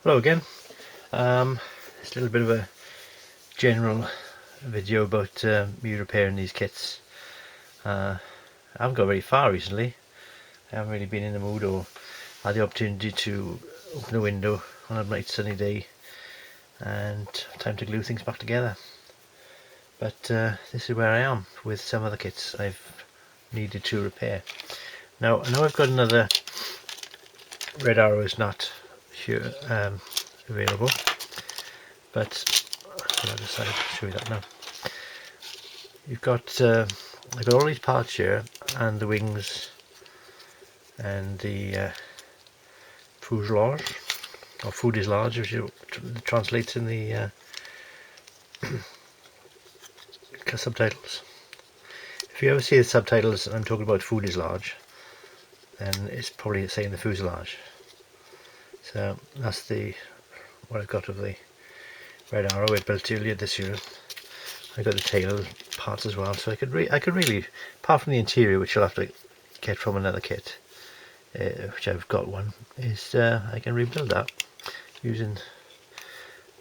Hello again. It's a little bit of a general video about me repairing these kits. I haven't got very far recently. I haven't really been in the mood or had the opportunity to open a window on a bright sunny day and time to glue things back together. But this is where I am with some of the kits I've needed to repair. Now I know I've got another Red Arrows nut here available, but I'll decide to show you that now. You've got I've got all these parts here, and the wings and the fuselage, or fuselage, which translates in the subtitles. If you ever see the subtitles and I'm talking about fuselage, then it's probably saying the fuselage. So that's what I've got of the Red Arrow I built earlier this year. I got the tail parts as well, so I could really, apart from the interior, which I'll have to get from another kit, which I've got one, is I can rebuild that using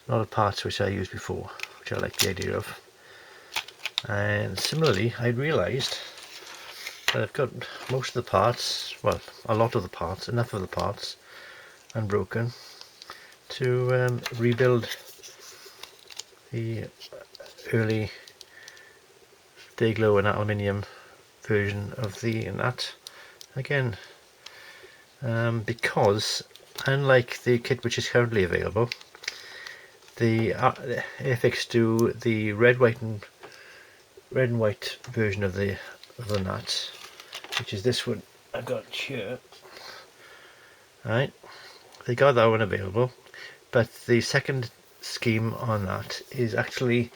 a lot of parts which I used before, which I like the idea of. And similarly, I realised that I've got most of the parts, well, a lot of the parts, enough of the parts, unbroken, to rebuild the early Day-Glo and aluminium version of the nut again, because unlike the kit which is currently available, the Airfix do the red, and white version of the nut, which is this one I've got here. Right, they got that one available, but the second scheme on that is actually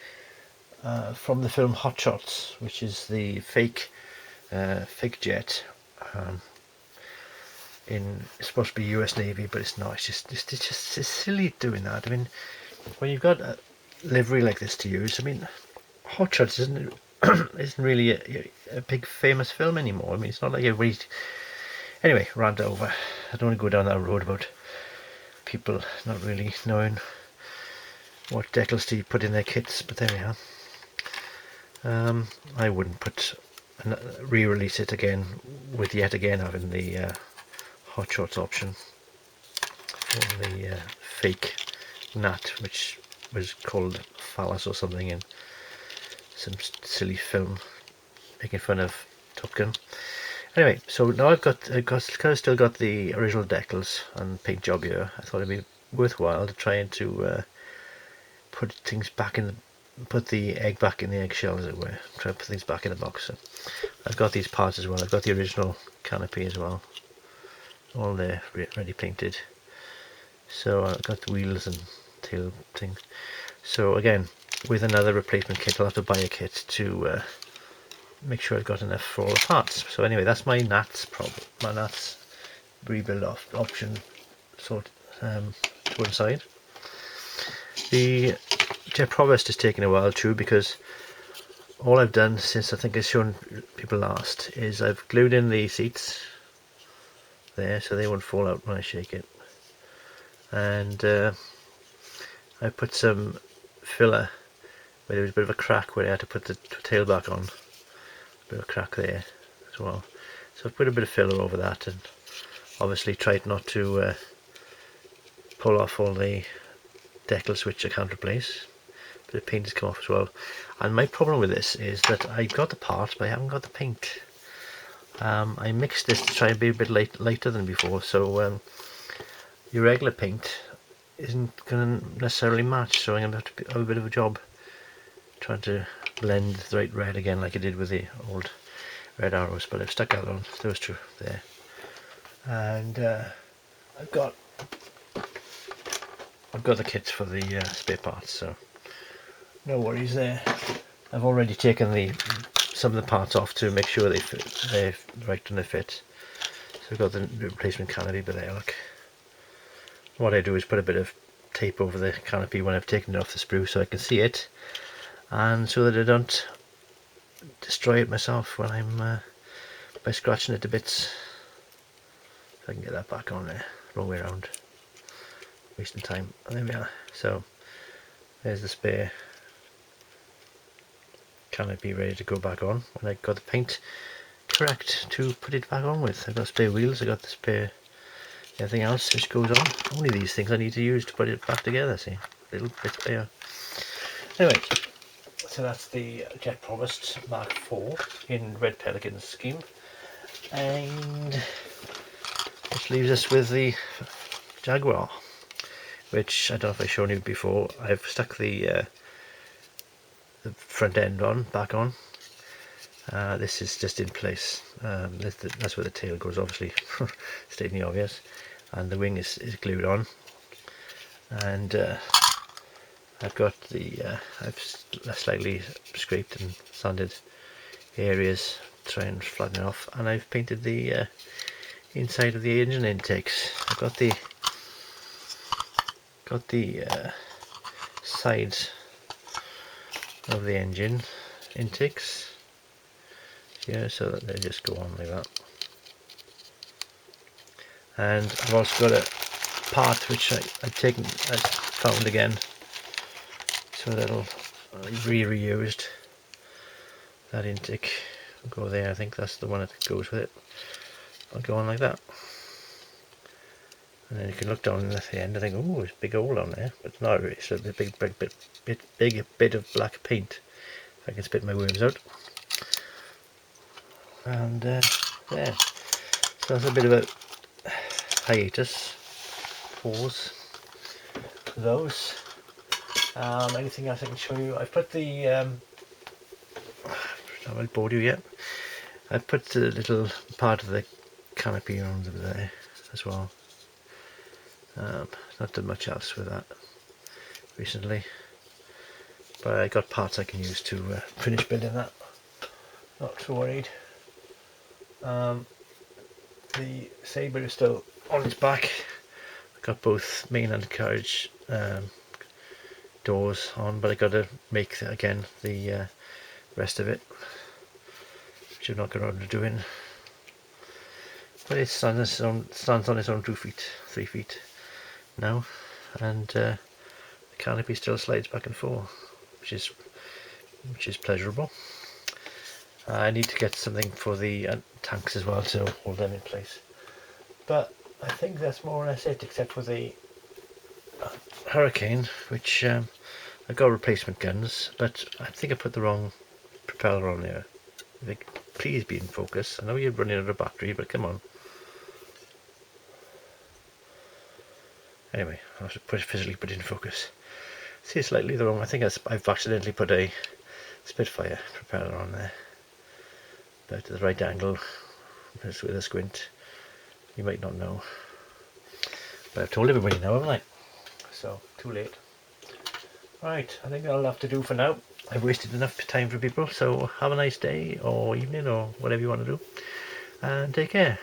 from the film Hot Shots, which is the fake jet. It's supposed to be US Navy, but it's not. It's silly doing that. I mean, when you've got a livery like this to use, I mean, Hot Shots isn't really a big famous film anymore. I mean, it's not like everybody. Anyway, rant over. I don't want to go down that road about people not really knowing what decals to put in their kits, but there we are. I wouldn't re-release it again with yet again having the Hot Shots option for the fake nut, which was called Phallus or something in some silly film making fun of Top Gun. Anyway, so now I've still got the original decals and paint job here. I thought it'd be worthwhile to try and to put the egg back in the eggshell, as it were. Try to put things back in the box. So I've got these parts as well. I've got the original canopy as well, all there ready painted. So I've got the wheels and tail things. So again, with another replacement kit, I'll have to buy a kit to make sure I've got enough for all the parts. So anyway, that's my nuts problem. My nuts rebuild option sort to one side. The Jet Provost is taking a while too, because all I've done since I think I've shown people last is I've glued in the seats there so they won't fall out when I shake it, and I put some filler where there was a bit of a crack where I had to put the tail back on, a bit of a crack there as well. So I've put a bit of filler over that, and obviously tried not to pull off all the decals which I can't replace. Bit of paint has come off as well. And my problem with this is that I've got the parts, but I haven't got the paint. I mixed this to try and be a bit lighter than before, so your regular paint isn't going to necessarily match, so I'm going to have to have a bit of a job trying to blend the right red again like I did with the old Red Arrows, but I've stuck that on those two there. And I've got the kits for the spare parts, so no worries there. I've already taken some of the parts off to make sure they're right and they fit. So I've got the replacement canopy by there. Look, what I do is put a bit of tape over the canopy when I've taken it off the sprue so I can see it, and so that I don't destroy it myself when I'm by scratching it to bits. If I can get that back on there, wrong way around. wasting time. And there we are. So there's the spare canopy ready to go back on, and I got the paint correct to put it back on with. I got spare wheels, I got the spare everything else which goes on. Only these things I need to use to put it back together, see, little bits there. Anyway, so that's the Jet Promised Mark IV in Red Pelican scheme, and this leaves us with the Jaguar, which I don't know if I've shown you before. I've stuck the front end back on. This is just in place. That's where the tail goes, obviously, stating the obvious, and the wing is glued on. And I've got I've slightly scraped and sanded areas, try and flatten it off, and I've painted the inside of the engine intakes. I've got the sides of the engine intakes here, so that they just go on like that. And I've also got a part which I found again, so that'll reused. That intake will go there. I think that's the one that goes with it. I'll go on like that, and then you can look down at the end and think, oh, there's a big hole on there, but no, it's a big bit of black paint. If I can spit my worms out. And there, so that's a bit of a hiatus, pause for those. Anything else I can show you? I've put the have I bored you yet? I've put the little part of the canopy on there as well. Not done much else with that recently, but I got parts I can use to finish building that. Not too worried. The Sabre is still on its back. I've got both main and carriage doors on, but I got to make again the rest of it, which I've not got around to doing. But it stands on its own 2 feet, 3 feet now, and the canopy still slides back and forth, which is pleasurable. I need to get something for the tanks as well to hold them in place. But I think that's more or less it, except for the Hurricane, which I got replacement guns, but I think I put the wrong propeller on there. Please be in focus. I know you're running out of battery, but come on. Anyway, I have to physically put it in focus. See, it's slightly the wrong. I think I've accidentally put a Spitfire propeller on there. But at the right angle, just with a squint, you might not know. But I've told everybody now, haven't I? So, too late. Right, I think that'll have to do for now. I've wasted enough time for people, so have a nice day or evening or whatever you want to do, and take care.